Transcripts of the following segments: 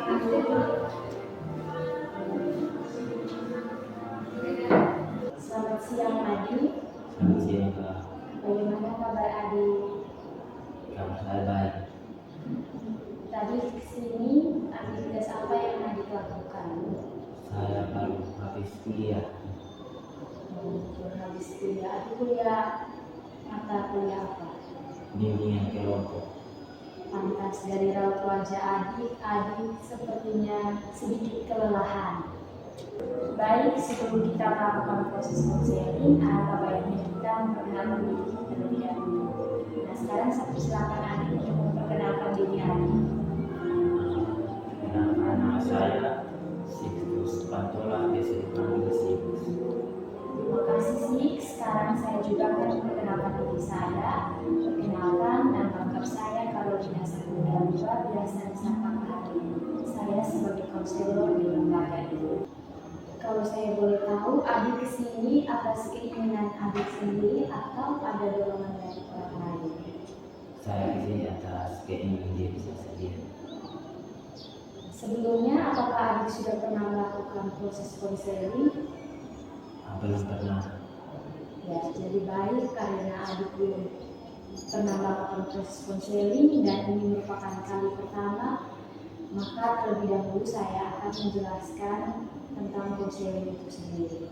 Selamat siang Adi. Selamat siang Kak. Bagaimana kabar Adi? Kabar saya baik. Tadi kesini aktivitas apa yang Adi lakukan? Saya baru habis kuliah. Baru habis kuliah. Adi kuliah mata kuliah apa? Bimbingan kelompok. Pantas dari raut wajah Adi sepertinya sedikit kelelahan. Baik, sebelum kita melakukan proses konseling, alangkah baiknya kita memperkenalkan diri terlebih dahulu. Nah, sekarang saya silakan Adi untuk memperkenalkan diri Adi. Kenalkan, nama saya Sixtus Pantola, biasa dipanggil Six. Terima kasih Six. Sekarang saya juga akan memperkenalkan diri saya. Perkenalkan, nama lengkap saya Carolina Saputra, biasa disapa Hari. Saya sebagai konselor di lembaga ini. Kalau saya boleh tahu, Adi kesini atas keinginan Adi sendiri atau ada dorongan dari orang lain? Saya kesini atas keinginan diri saya sendiri. Sebelumnya, apakah Adi sudah pernah melakukan proses konseling? Belum pernah. Ya, jadi baik karena Adi belum pernah melakukan proses konseling dan ini merupakan kali pertama, maka terlebih dahulu saya akan menjelaskan tentang konseling itu sendiri.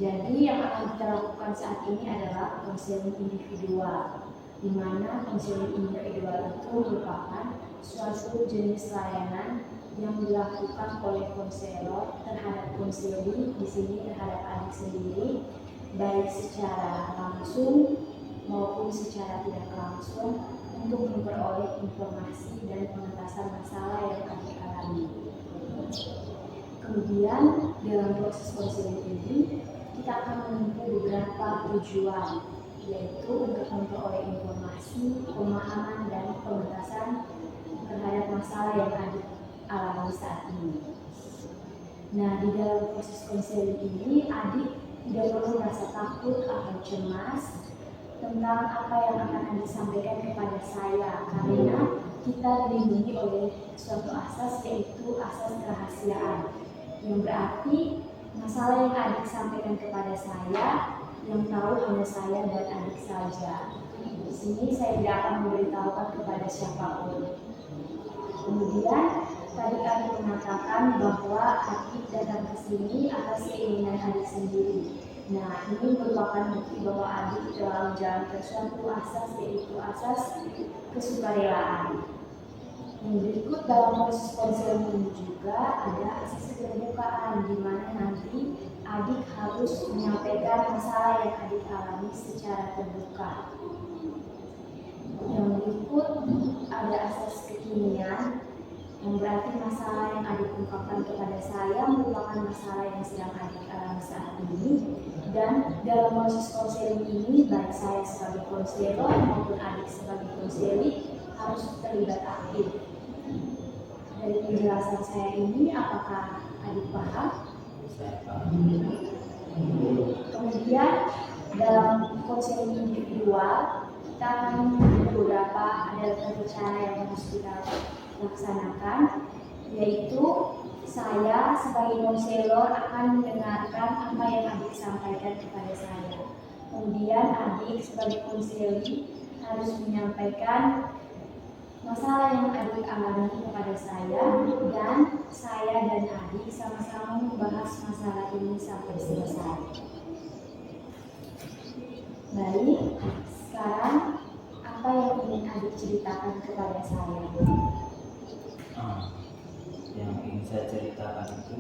Jadi yang akan kita lakukan saat ini adalah konseling individual, di mana konseling individual itu merupakan suatu jenis layanan yang dilakukan oleh konselor terhadap konseli, di sini terhadap adik sendiri, baik secara langsung maupun secara tidak langsung untuk memperoleh informasi dan pengentasan masalah yang adik alami. Kemudian dalam proses konseling ini kita akan menempuh beberapa tujuan, yaitu untuk memperoleh informasi, pemahaman dan pengentasan terhadap masalah yang adik alami saat ini. Nah, di dalam proses konseling ini adik tidak perlu merasa takut atau cemas tentang apa yang akan adik sampaikan kepada saya, karena kita dilindungi oleh suatu asas, yaitu asas kerahasiaan, yang berarti masalah yang adik sampaikan kepada saya yang tahu hanya saya dan adik saja. Di sini saya tidak akan memberitahukan kepada siapapun. Kemudian tadi adik mengatakan bahwa adik datang ke sini atas keinginan adik sendiri. Nah, ini merupakan bukti bahwa adik telah menjalankan suatu asas, yaitu asas kesukarelaan. Yang berikut dalam proses konseling ini juga ada asas keterbukaan, di mana nanti adik harus menyampaikan masalah yang adik alami secara terbuka. Yang berikut ada asas kekinian, yang berarti masalah yang adik ungkapkan kepada saya merupakan masalah yang sedang adik alami saat ini, dan dalam proses konseling ini baik saya sebagai konselor maupun adik sebagai konseli harus terlibat aktif. Dari penjelasan saya ini, apakah adik paham? Saya paham. Kemudian dalam konseling individual kita akan beberapa cara yang harus kita laksanakan, yaitu saya sebagai konselor akan mendengarkan apa yang adik sampaikan kepada saya. Kemudian adik sebagai konseli harus menyampaikan masalah yang adik alami kepada saya, dan saya dan adik sama-sama membahas masalah ini sampai selesai. Baik, sekarang apa yang ingin adik ceritakan kepada saya? Yang ingin saya ceritakan itu,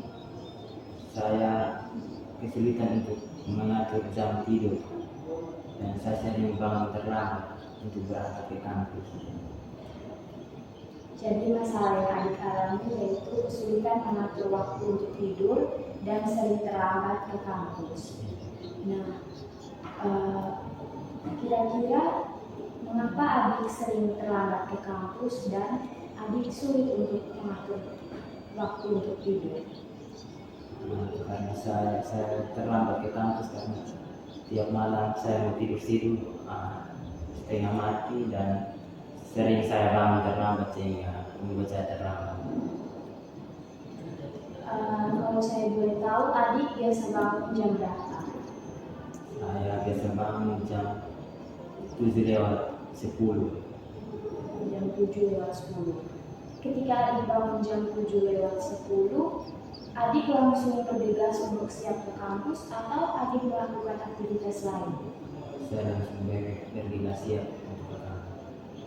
saya kesulitan untuk mengatur jam tidur dan saya sering bangun terlambat untuk berangkat ke kampus. Jadi masalah yang adik alami yaitu kesulitan mengatur waktu untuk tidur dan sering terlambat ke kampus. Nah, kira-kira mengapa adik sering terlambat ke kampus dan adik sulit untuk mengatur waktu untuk tidur? Karena saya terlambat ke kampus karena tiap malam saya mau tidur setengah mati dan sering saya bangun terlambat sehingga membuat saya terlambat. Kalau saya boleh tahu, adik biasa bangun jam berapa? Saya biasa bangun jam 7:10. Jam 7:10. Ketika adik bangun jam 7:10, adik langsung bergegas untuk siap ke kampus atau adik melakukan aktivitas lain? Saya langsung bergegas siap untuk ke kampus.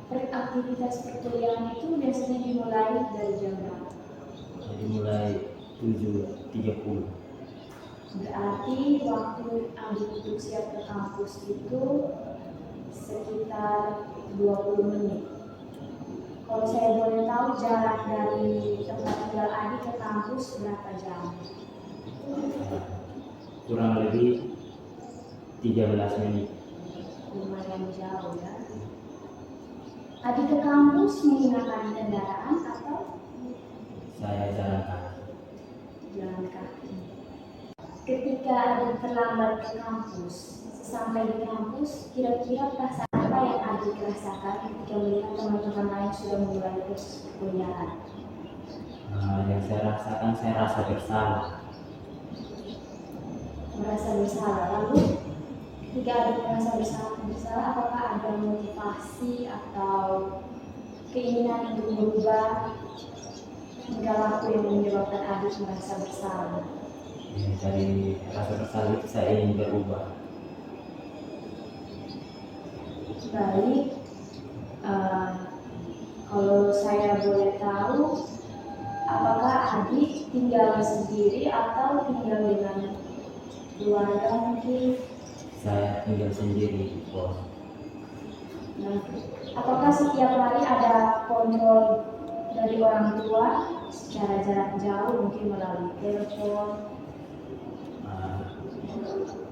Aktivitas perkuliahan itu biasanya dimulai dari jam berapa? Jadi mulai 7:30. Berarti waktu adik untuk siap ke kampus itu sekitar 20 menit. Kalau saya boleh tahu, jarak dari tempat tinggal adik ke kampus berapa jam? Kurang lebih 13 menit. Lumayan jauh ya. Adik ke kampus menggunakan kendaraan atau Saya jalan kaki. jalan kaki? Ketika adik terlambat ke kampus, sampai di kampus, kira-kira perasaan apa yang adik rasakan ketika melihat teman-teman lain sudah mulai perkuliahan? Yang saya rasakan, saya rasa bersalah. Merasa bersalah. Lalu ketika adik merasa bersalah, apakah ada motivasi atau keinginan untuk merubah tingkah laku yang menyebabkan adik merasa bersalah? Dari rasa bersalah itu saya ingin berubah. Baik, kalau saya boleh tahu, apakah adik tinggal sendiri atau tinggal dengan keluarga mungkin? Saya tinggal sendiri di kos. Nah, apakah setiap hari ada kontrol dari orang tua secara jarak jauh, mungkin melalui telepon?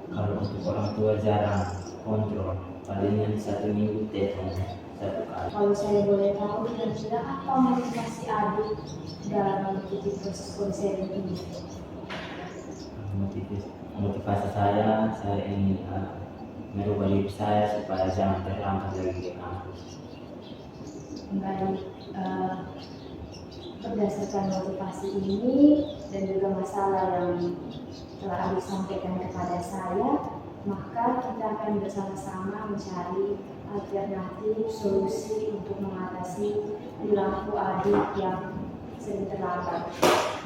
Kalau untuk orang tua jarang kontrol, palingan 1 minggu telepon 1 kali. Kalau saya boleh tahu, kira-kira apa motivasi adik dalam mengikuti proses konseling ini? Motivasi saya ingin merubah diri saya supaya jangan terlambat lagi ke kampus. Baik, berdasarkan motivasi ini dan juga masalah yang telah adik sampaikan kepada saya, maka kita akan bersama-sama mencari alternatif solusi untuk mengatasi perilaku adik yang sering terlambat.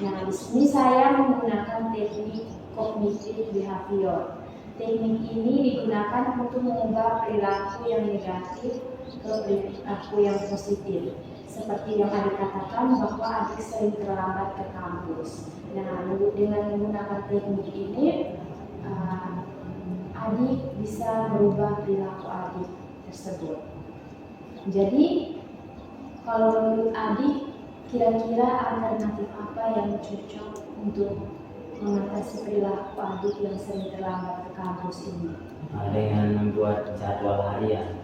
Nah, di sini saya menggunakan teknik kognitif behavior. Teknik ini digunakan untuk mengubah perilaku yang negatif ke perilaku yang positif. Seperti yang adik katakan bahwa adik sering terlambat ke kampus. Nah, dengan menggunakan teknik ini, adik bisa merubah perilaku adik tersebut. Jadi, kalau menurut adik, kira-kira alternatif apa yang cocok untuk mengatasi perilaku adik yang sering terlambat ke kampus ini? Dengan membuat jadwal harian.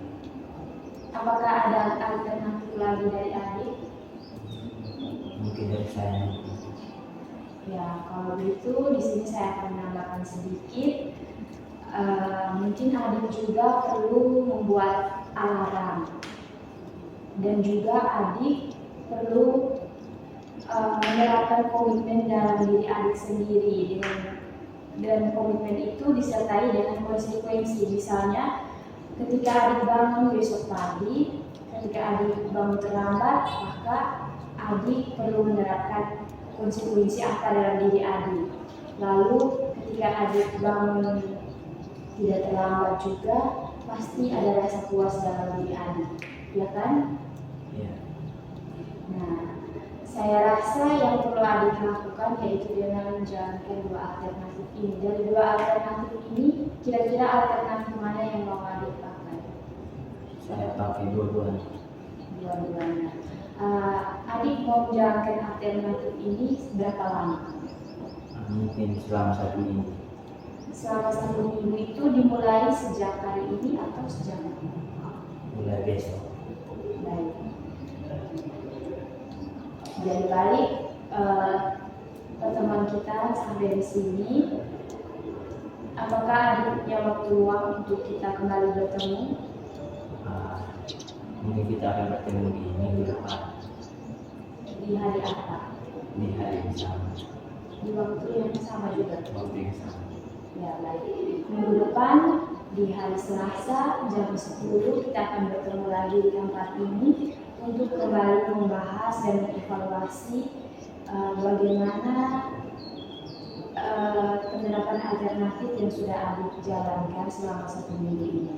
Apakah ada alternatif lagi dari adik? Mungkin dari saya. Ya, kalau begitu di sini saya akan menambahkan sedikit. Mungkin adik juga perlu membuat alarm, dan juga adik perlu menerapkan komitmen dalam diri adik sendiri, dan komitmen itu disertai dengan konsekuensi. Misalnya, ketika adik bangun besok pagi, ketika adik bangun terlambat, maka adik perlu menerapkan konsekuensi apa dalam diri adik. Lalu ketika adik bangun tidak terlambat juga, pasti ada rasa puas dalam diri adik, ya kan? Ya. Nah, saya rasa yang perlu adik lakukan yaitu dengan menjalankan 2 alternatif ini. Dari 2 alternatif ini, kira-kira alternatif mana yang mau adik pakai? Saya pakai dua-duanya. Dua-duanya. Adik mau menjalankan alternatif ini berapa lama? Mungkin selama 1 minggu. Selama 1 minggu itu dimulai sejak hari ini atau sejak kapan? Mulai besok. Baik. Jadi balik pertemuan kita sampai di sini. Apakah adik punya waktu luang untuk kita kembali bertemu? Mungkin kita akan bertemu di minggu depan. Di hari apa? di hari yang sama, di waktu yang sama juga. waktu yang sama. Ya baik, minggu depan di hari Selasa jam 10 kita akan bertemu lagi di tempat ini untuk kembali membahas dan mengevaluasi bagaimana penerapan alternatif yang sudah Adik jalankan selama 1 minggu ini.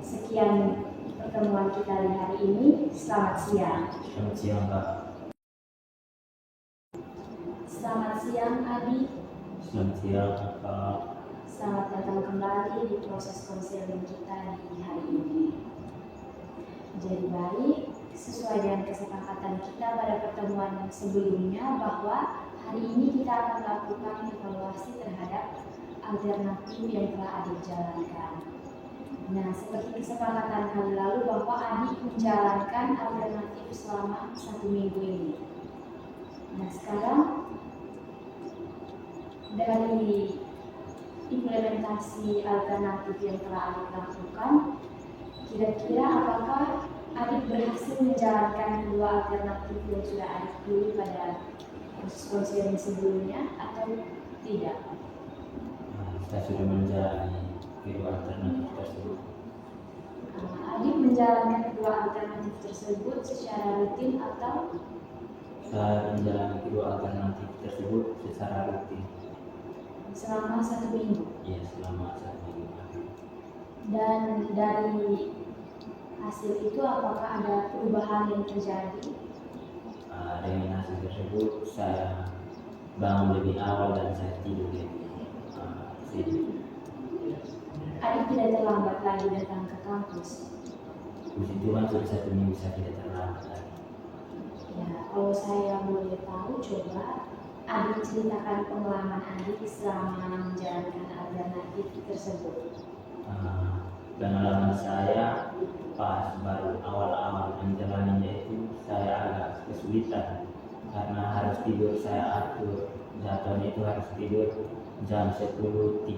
Sekian pertemuan kita di hari ini. Selamat siang. Selamat siang, Pak. Selamat siang Adik. Selamat siang, Pak. Selamat datang kembali di proses konseling kita di hari ini. Jadi baik, sesuai dengan kesepakatan kita pada pertemuan sebelumnya bahwa hari ini kita akan melakukan evaluasi terhadap alternatif yang telah Adik jalankan. Nah, seperti kesepakatan kali lalu bahwa Adik menjalankan alternatif selama 1 minggu ini. Nah, sekarang dari implementasi alternatif yang telah Adik lakukan, kira-kira apakah Adik berhasil menjalankan kedua alternatif yang sudah Adik pilih pada proses konseling sebelumnya atau tidak? Saya sudah menjalani kedua alternatif tersebut. Adik menjalankan kedua alternatif tersebut secara rutin atau? Saya menjalani kedua alternatif tersebut secara rutin. Selama 1 minggu. Ya, selama 1 minggu. Dan dari hasil itu apakah ada perubahan yang terjadi? Dengan hasil tersebut saya bangun lebih awal dan saya tidur lebih sedikit. Adik tidak terlambat lagi datang ke kampus. Puji Tuhan sudah 1 minggu saya tidak terlambat lagi. Ya, kalau saya boleh tahu, coba Adik ceritakan pengalaman Adik selama menjalankan alternatif tersebut. Pengalaman saya pas baru awal-awal menjalaninya itu saya agak kesulitan karena harus tidur, saya atur jadwalnya itu harus tidur jam 10.30.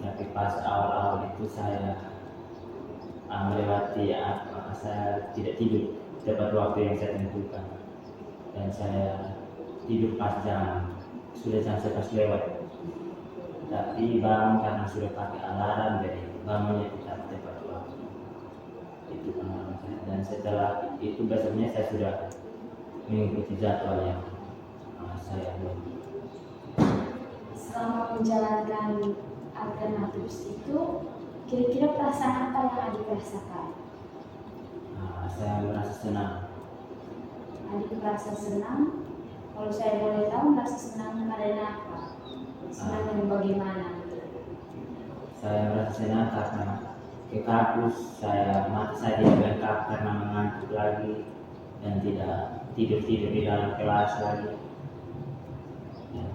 Tapi pas awal-awal itu saya melewati saya tidak tidur tepat waktu yang saya tentukan dan saya tidur pas sudah jam 11 lewat, tapi bangun karena sudah pakai alarm jadi bangunnya tidak tepat waktu. Itu pengalaman saya, dan setelah itu besoknya saya sudah mengikuti jadwal yang saya buat. Selama menjalankan alternatif itu, kira-kira perasaan apa yang Adik rasakan? Saya merasa senang. Adik merasa senang. Kalau saya boleh tahu, merasa senang karena apa? Senang dengan bagaimana? Saya merasa senang karena ke kampus mata saya tidak bengkak karena mengantuk lagi dan tidak tidur di dalam kelas lagi. Ya,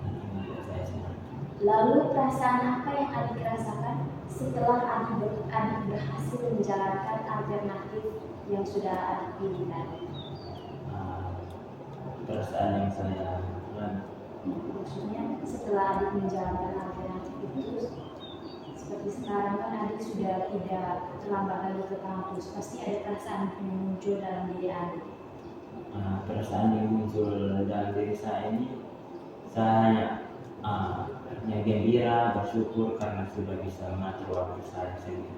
saya senang. Lalu perasaan apa yang Adik rasakan setelah Adik berhasil menjalankan alternatif yang sudah Adik pilihkan? Perasaan yang saya alami. Maksudnya setelah Adik menjalankan alternatif itu, seperti sekarang kan Adik sudah tidak terlambat lagi ke kampus, pasti ada perasaan yang muncul dalam diri Adik. Perasaan yang muncul dalam diri saya ini, saya hanya gembira, bersyukur karena sudah bisa mengatur waktu saya sendiri.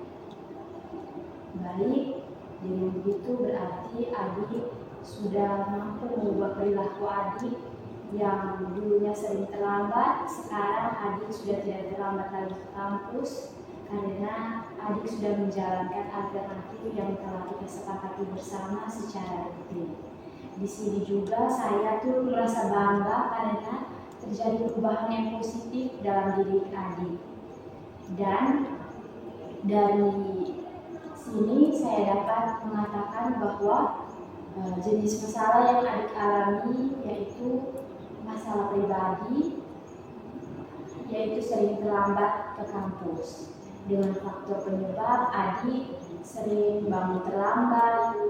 Baik, dengan begitu berarti Adik sudah mampu mengubah perilaku Adik yang dulunya sering terlambat. Sekarang Adik sudah tidak terlambat lagi ke kampus karena Adik sudah menjalankan alternatif yang telah kita sepakati bersama secara rutin. Di sini juga saya tuh merasa bangga karena terjadi perubahan yang positif dalam diri Adik. Dan dari sini saya dapat mengatakan bahwa jenis masalah yang Adik alami yaitu masalah pribadi, yaitu sering terlambat ke kampus. Dengan faktor penyebab Adik sering bangun terlambat,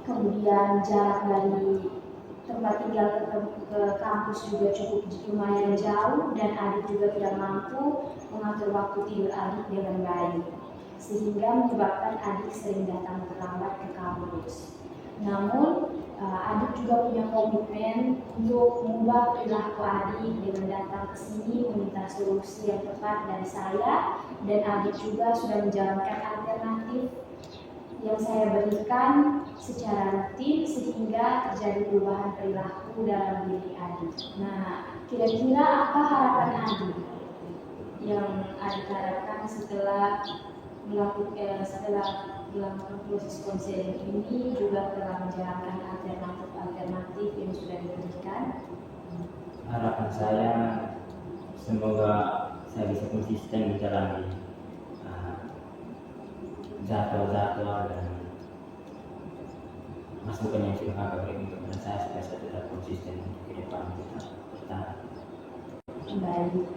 kemudian jarak dari tempat tinggal ke kampus juga cukup lumayan jauh, dan Adik juga tidak mampu mengatur waktu tidur Adik dengan baik, sehingga menyebabkan Adik sering datang terlambat ke kampus. Namun adik juga punya komitmen untuk mengubah perilaku adik dengan datang ke sini meminta solusi yang tepat dari saya, dan adik juga sudah menjalankan alternatif yang saya berikan secara rutin sehingga terjadi perubahan perilaku dalam diri adik. Nah, kira-kira apa harapan adik yang adik harapkan setelah melakukan proses konseling ini, juga telah menjalankan alternatif yang sudah diberikan? Harapan saya semoga saya bisa konsisten menjalani jadwal-jadwal dan masukan yang sudah kakak berikan kepada saya supaya saya tetap konsisten untuk ke depan tetap bertahan. Baik,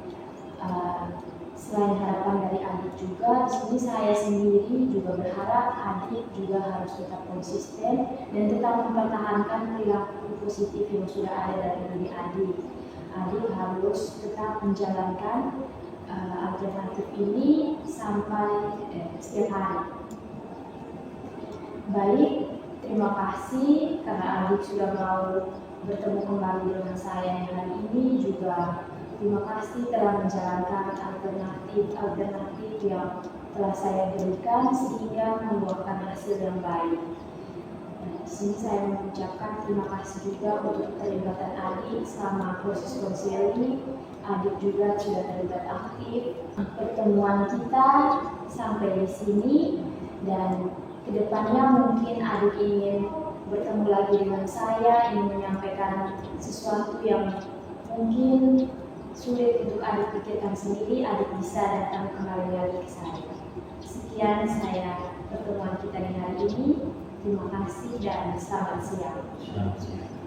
selain harapan dari adik juga, di sini saya sendiri juga berharap adik juga harus tetap konsisten dan tetap mempertahankan perilaku positif yang sudah ada dari diri adik. Adik harus tetap menjalankan alternatif ini sampai setiap hari. Baik, terima kasih karena adik sudah mau bertemu kembali dengan saya hari ini. Juga terima kasih telah menjalankan alternatif yang telah saya berikan sehingga membuahkan hasil yang baik. Di sini saya mengucapkan terima kasih juga untuk keterlibatan adik selama proses konseling. Adik juga sudah terlibat aktif. Pertemuan kita sampai di sini, dan kedepannya mungkin adik ingin bertemu lagi dengan saya, ingin menyampaikan sesuatu yang mungkin sulit untuk adik pikirkan sendiri, adik bisa datang kembali lagi ke saya. Sekian pertemuan kita di hari ini. Terima kasih dan selamat siang. Selamat siang.